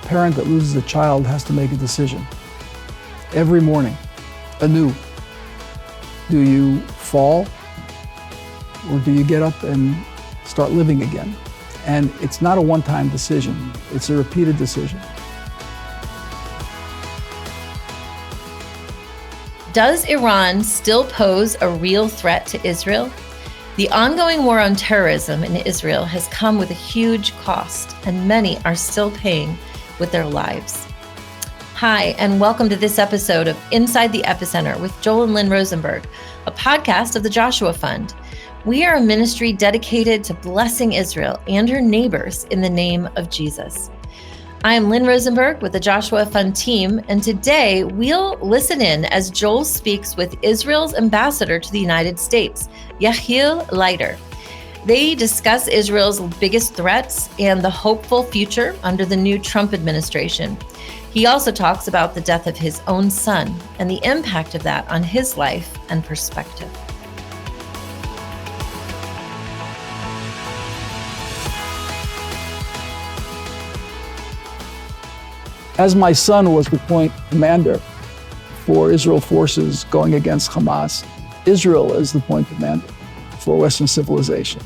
parent that loses a child has to make a decision every morning, anew. Do you fall, or do you get up and start living again? And it's not a one-time decision, it's a repeated decision. Does Iran still pose a real threat to Israel? The ongoing war on terrorism in Israel has come with a huge cost, and many are still paying with their lives. Hi, and welcome to this episode of Inside the Epicenter with Joel and Lynn Rosenberg, a podcast of the Joshua Fund. We are a ministry dedicated to blessing Israel and her neighbors in the name of Jesus. I am Lynn Rosenberg with the Joshua Fund team, and today we'll listen in as Joel speaks with Israel's ambassador to the United States, Yechiel Leiter. They discuss Israel's biggest threats and the hopeful future under the new Trump administration. He also talks about the death of his own son and the impact of that on his life and perspective. As my son was the point commander for Israel forces going against Hamas, Israel is the point commander for Western civilization.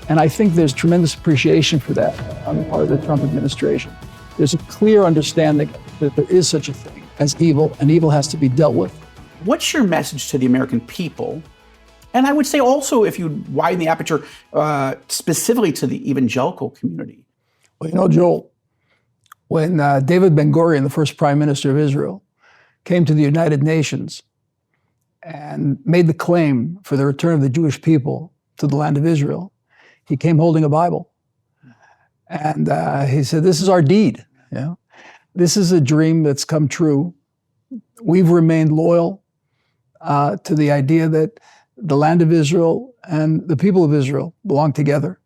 And I think there's tremendous appreciation for that on the part of the Trump administration. There's a clear understanding that there is such a thing as evil, and evil has to be dealt with. What's your message to the American people? And I would say also, if you widen the aperture, specifically to the evangelical community. Well, you know, Joel, when David Ben-Gurion, the first prime minister of Israel, came to the United Nations and made the claim for the return of the Jewish people to the land of Israel, he came holding a Bible. And he said, this is our deed. You know? This is a dream that's come true. We've remained loyal to the idea that the land of Israel and the people of Israel belong together.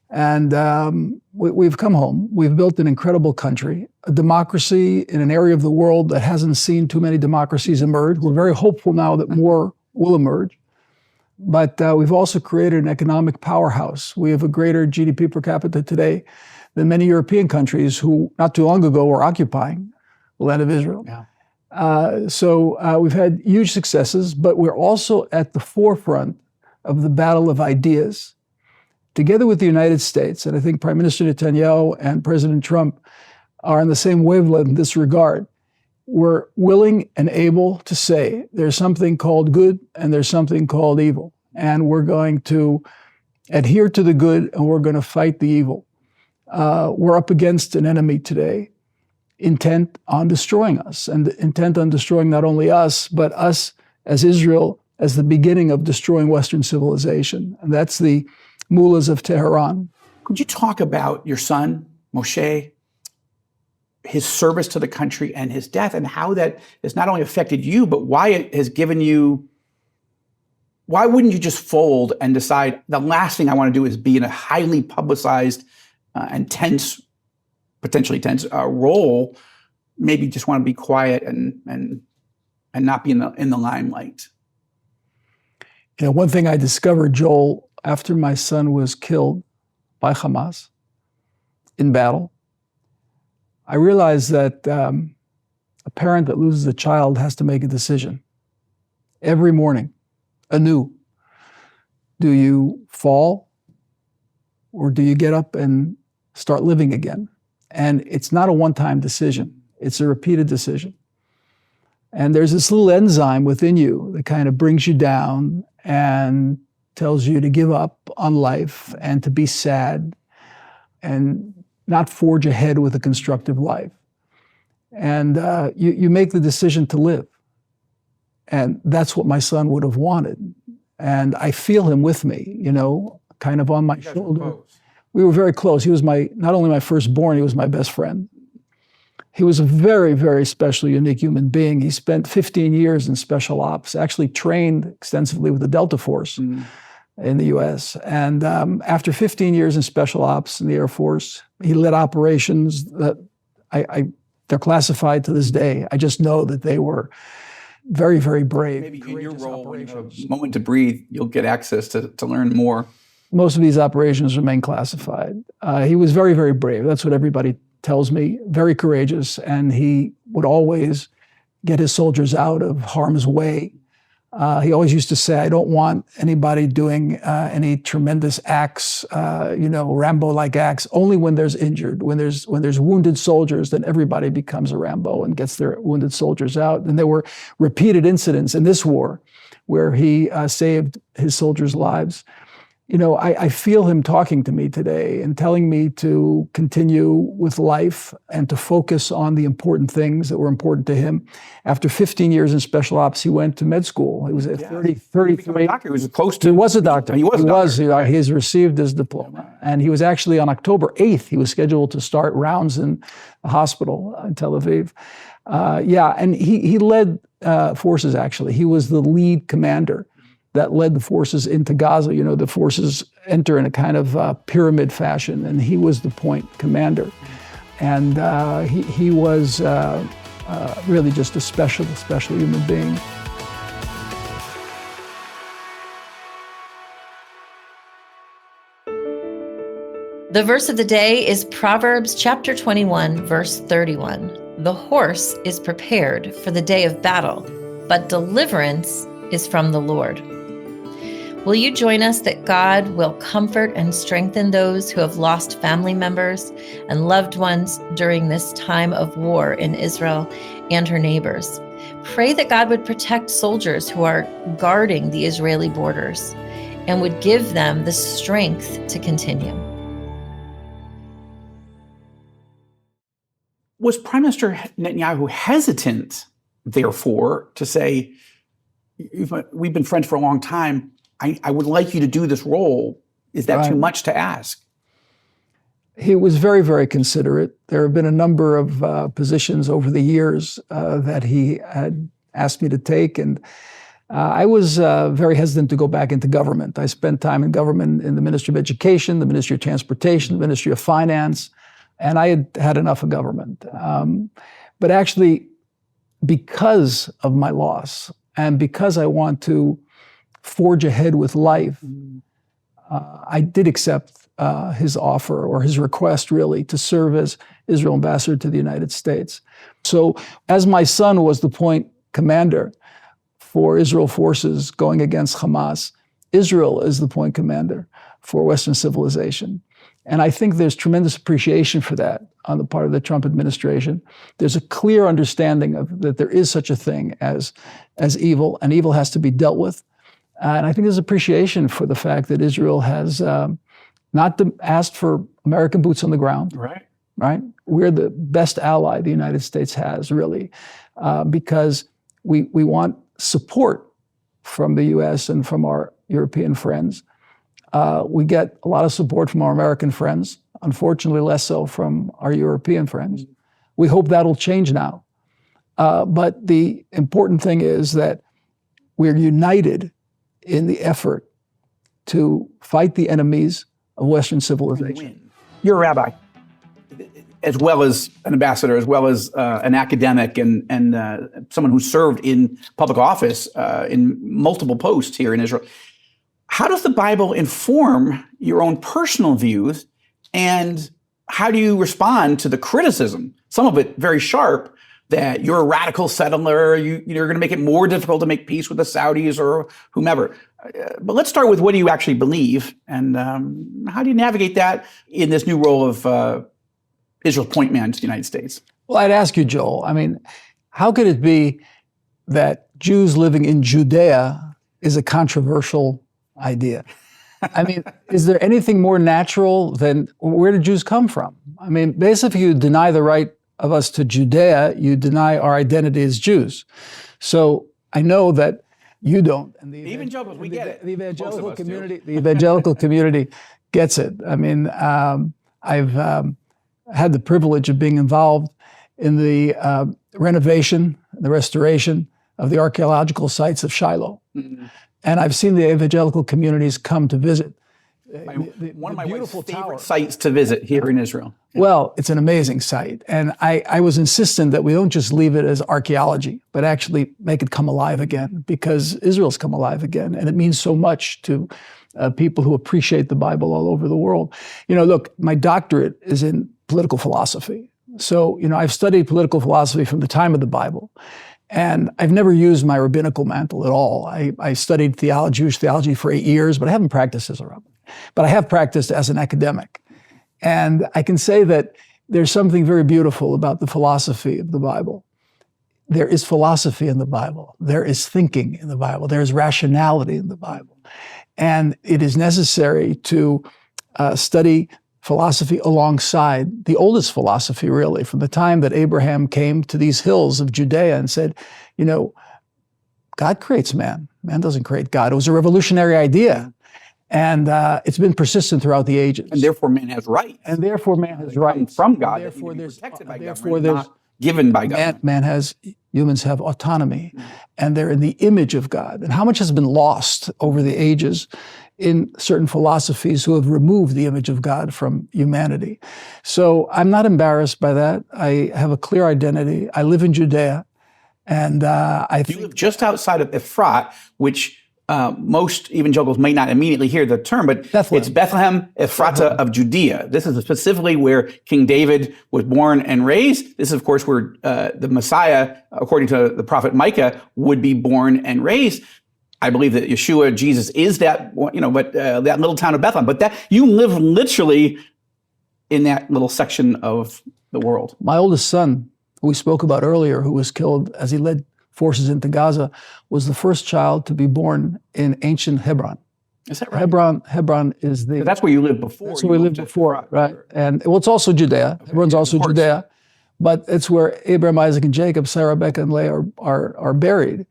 And we've come home. We've built an incredible country, a democracy in an area of the world that hasn't seen too many democracies emerge. We're very hopeful now that more will emerge. But we've also created an economic powerhouse. We have a greater GDP per capita today than many European countries who not too long ago were occupying the land of Israel. Yeah. So we've had huge successes, but we're also at the forefront of the battle of ideas. Together with the United States, and I think Prime Minister Netanyahu and President Trump are on the same wavelength in this regard, we're willing and able to say there's something called good and there's something called evil. And we're going to adhere to the good and we're going to fight the evil. We're up against an enemy today intent on destroying us, and intent on destroying not only us, but us as Israel as the beginning of destroying Western civilization. And that's the mullahs of Tehran. Could you talk about your son, Moshe, his service to the country and his death, and how that has not only affected you, but why it has given you, why wouldn't you just fold and decide the last thing I want to do is be in a highly publicized and tense, potentially tense role, maybe just want to be quiet and not be in the limelight? You know, one thing I discovered, Joel, after my son was killed by Hamas in battle, I realized that a parent that loses a child has to make a decision every morning, anew. Do you fall, or do you get up and start living again? And it's not a one-time decision. It's a repeated decision. And there's this little enzyme within you that kind of brings you down and tells you to give up on life and to be sad and not forge ahead with a constructive life. And you make the decision to live. And that's what my son would have wanted. And I feel him with me, you know, kind of on my shoulder. We were very close. He was not only my firstborn, he was my best friend. He was a very, very special, unique human being. He spent 15 years in special ops, actually trained extensively with the Delta Force. In the U.S. And after 15 years in special ops in the Air Force, he led operations that they're classified to this day. I just know that they were very, very brave. Maybe in your role, when you have a moment to breathe, you'll get access to learn more. Most of these operations remain classified. He was very, very brave. That's what everybody tells me, very courageous, and he would always get his soldiers out of harm's way. He always used to say, I don't want anybody doing any tremendous acts, Rambo-like acts, only when there's injured. When there's wounded soldiers, then everybody becomes a Rambo and gets their wounded soldiers out. And there were repeated incidents in this war where he saved his soldiers' lives. I feel him talking to me today and telling me to continue with life and to focus on the important things that were important to him. After 15 years in special ops, he went to med school. He was at 33. He was close to. He was a doctor. He was. He has received his diploma. And he was actually on October 8th, he was scheduled to start rounds in a hospital in Tel Aviv. And he led forces, actually. He was the lead commander that led the forces into Gaza. The forces enter in a kind of pyramid fashion, and he was the point commander. And he was really just a special human being. The verse of the day is Proverbs chapter 21, verse 31. The horse is prepared for the day of battle, but deliverance is from the Lord. Will you join us that God will comfort and strengthen those who have lost family members and loved ones during this time of war in Israel and her neighbors? Pray that God would protect soldiers who are guarding the Israeli borders and would give them the strength to continue. Was Prime Minister Netanyahu hesitant, therefore, to say, we've been friends for a long time, I would like you to do this role. Is that too much to ask? He was very, very considerate. There have been a number of positions over the years that he had asked me to take, and I was very hesitant to go back into government. I spent time in government in the Ministry of Education, the Ministry of Transportation, the Ministry of Finance, and I had had enough of government. But actually, because of my loss, and because I want to forge ahead with life, I did accept his offer, or his request really, to serve as Israel ambassador to the United States. So as my son was the point commander for Israel forces going against Hamas, Israel is the point commander for Western civilization. And I think there's tremendous appreciation for that on the part of the Trump administration. There's a clear understanding of that there is such a thing as evil, and evil has to be dealt with. And I think there's appreciation for the fact that Israel has not asked for American boots on the ground. Right? We're the best ally the United States has, really, because we want support from the U.S. and from our European friends. We get a lot of support from our American friends, unfortunately less so from our European friends. We hope that'll change now. But the important thing is that we're united in the effort to fight the enemies of Western civilization. You're a rabbi, as well as an ambassador, as well as an academic, and someone who served in public office in multiple posts here in Israel. How does the Bible inform your own personal views, and how do you respond to the criticism, some of it very sharp, that you're a radical settler, you're going to make it more difficult to make peace with the Saudis or whomever? But let's start with, what do you actually believe, and how do you navigate that in this new role of Israel's point man to the United States? Well, I'd ask you, Joel, how could it be that Jews living in Judea is a controversial idea? Is there anything more natural than, where did Jews come from? Basically, you deny the right of us to Judea, you deny our identity as Jews. So I know that you don't. And the evangelicals, we get it. The evangelical community, the evangelical community gets it. I've had the privilege of being involved in the renovation, the restoration of the archaeological sites of Shiloh. Mm-hmm. And I've seen the evangelical communities come to visit. One of my beautiful favorite sites to visit here in Israel. Well, it's an amazing site. And I was insistent that we don't just leave it as archaeology, but actually make it come alive again, because Israel's come alive again. And it means so much to people who appreciate the Bible all over the world. Look, my doctorate is in political philosophy. So, I've studied political philosophy from the time of the Bible, and I've never used my rabbinical mantle at all. I studied Jewish theology for 8 years, but I haven't practiced as a rabbi. But I have practiced as an academic. And I can say that there's something very beautiful about the philosophy of the Bible. There is philosophy in the Bible. There is thinking in the Bible. There is rationality in the Bible. And it is necessary to study philosophy alongside the oldest philosophy, really, from the time that Abraham came to these hills of Judea and said, God creates man. Man doesn't create God. It was a revolutionary idea. And it's been persistent throughout the ages. And therefore man has rights. And therefore man has rights. From God. Therefore there's protected by therefore government, there's not given by government. Humans have autonomy, and they're in the image of God. And how much has been lost over the ages in certain philosophies who have removed the image of God from humanity. So I'm not embarrassed by that. I have a clear identity. I live in Judea, and You live just outside of Ephrat, which most evangelicals may not immediately hear the term, but it's Bethlehem, Ephrata of Judea. This is specifically where King David was born and raised. This is, of course, where the Messiah, according to the prophet Micah, would be born and raised. I believe that Yeshua, Jesus, is that, but that little town of Bethlehem. But that you live literally in that little section of the world. My oldest son, who we spoke about earlier, who was killed as he led forces into Gaza, was the first child to be born in ancient Hebron. Is that right? Hebron is the... That's where you lived before. That's where we lived before, right? And it's also Judea. Okay. Hebron's also Judea. But it's where Abraham, Isaac, and Jacob, Sarah, Rebecca, and Leah are buried.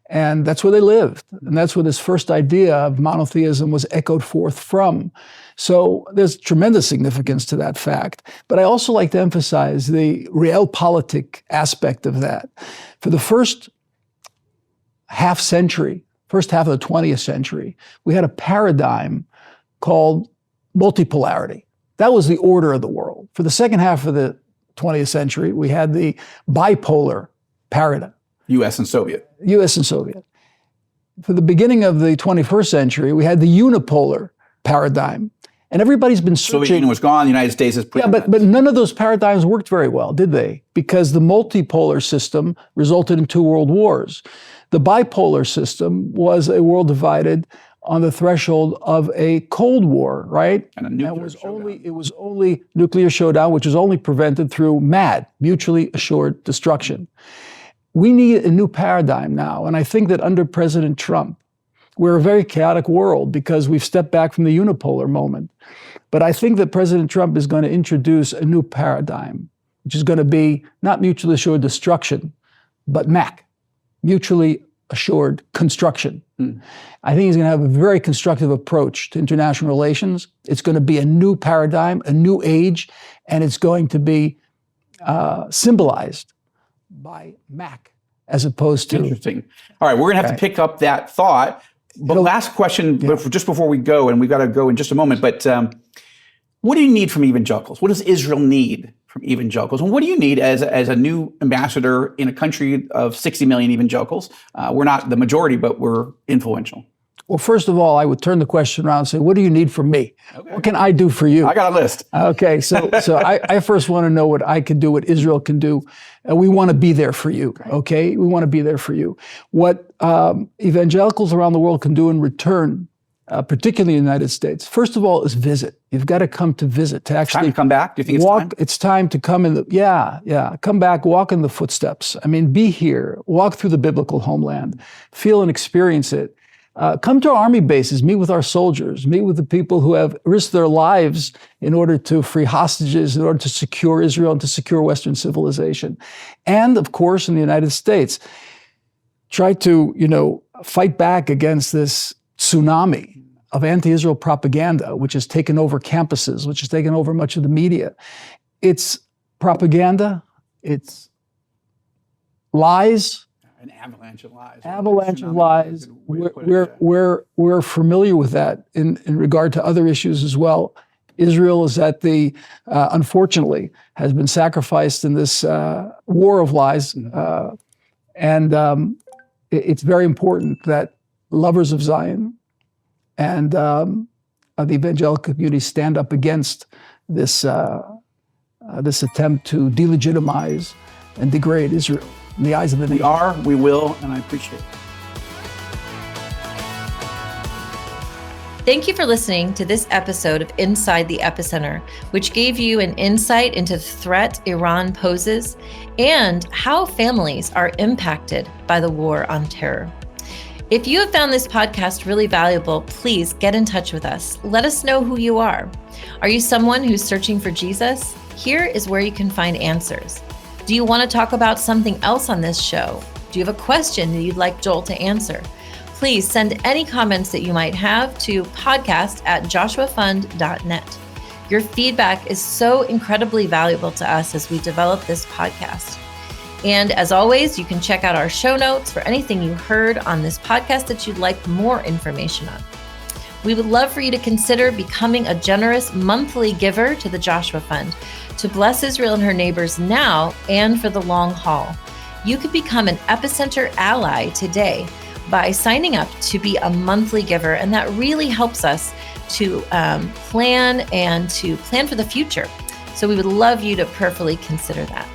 And that's where they lived. And that's where this first idea of monotheism was echoed forth from. So there's tremendous significance to that fact. But I also like to emphasize the realpolitik aspect of that. For the first half of the 20th century, we had a paradigm called multipolarity. That was the order of the world. For the second half of the 20th century, we had the bipolar paradigm. U.S. and Soviet. U.S. and Soviet. For the beginning of the 21st century, we had the unipolar paradigm. And everybody's been searching. Soviet Union was gone, the United States is pretty but none of those paradigms worked very well, did they? Because the multipolar system resulted in 2 world wars. The bipolar system was a world divided on the threshold of a Cold War, right? And a nuclear showdown. It was only nuclear showdown, which was only prevented through MAD, mutually assured destruction. We need a new paradigm now. And I think that under President Trump, we're a very chaotic world because we've stepped back from the unipolar moment. But I think that President Trump is going to introduce a new paradigm, which is going to be not mutually assured destruction, but MAC, mutually assured construction. I think he's going to have a very constructive approach to international relations. It's going to be a new paradigm, a new age, and it's going to be symbolized by MAC as opposed to... Interesting. All right, we're going to have to pick up that thought. But last question, just before we go, and we've got to go in just a moment, but what do you need from evangelicals? What does Israel need from evangelicals? And what do you need as a new ambassador in a country of 60 million evangelicals? We're not the majority, but we're influential. Well, first of all, I would turn the question around and say, what do you need from me? Okay. What can I do for you? I got a list. Okay, so I first want to know what I can do, what Israel can do. We want to be there for you, okay? We want to be there for you. What evangelicals around the world can do in return, particularly in the United States, first of all, is visit. You've got to come to visit, to actually... It's time to come back? Do you think it's time? It's time to come in come back, walk in the footsteps. I mean, be here, walk through the biblical homeland, feel and experience it. Come to our army bases, meet with our soldiers, meet with the people who have risked their lives in order to free hostages, in order to secure Israel and to secure Western civilization. And of course, in the United States, try to, fight back against this tsunami of anti-Israel propaganda, which has taken over campuses, which has taken over much of the media. It's propaganda, it's lies, an avalanche of lies. Avalanche of lies. We're familiar with that in regard to other issues as well. Israel is at unfortunately, has been sacrificed in this war of lies. And it's very important that lovers of Zion and the evangelical community stand up against this this attempt to delegitimize and degrade Israel in the eyes of the We nation. are, we will, and I appreciate it. Thank you for listening to this episode of Inside the Epicenter, which gave you an insight into the threat Iran poses and how families are impacted by the war on terror. If you have found this podcast really valuable, please get in touch with us. Let us know who you are. Are you someone who's searching for Jesus? Here is where you can find answers. Do you want to talk about something else on this show? Do you have a question that you'd like Joel to answer? Please send any comments that you might have to podcast@joshuafund.net. Your feedback is so incredibly valuable to us as we develop this podcast. And as always, you can check out our show notes for anything you heard on this podcast that you'd like more information on. We would love for you to consider becoming a generous monthly giver to the Joshua Fund to bless Israel and her neighbors now and for the long haul. You could become an Epicenter ally today by signing up to be a monthly giver, and that really helps us to plan for the future. So we would love you to prayerfully consider that.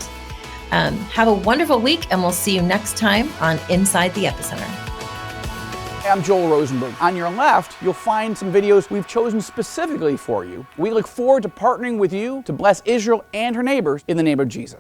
Have a wonderful week, and we'll see you next time on Inside the Epicenter. I'm Joel Rosenberg. On your left, you'll find some videos we've chosen specifically for you. We look forward to partnering with you to bless Israel and her neighbors in the name of Jesus.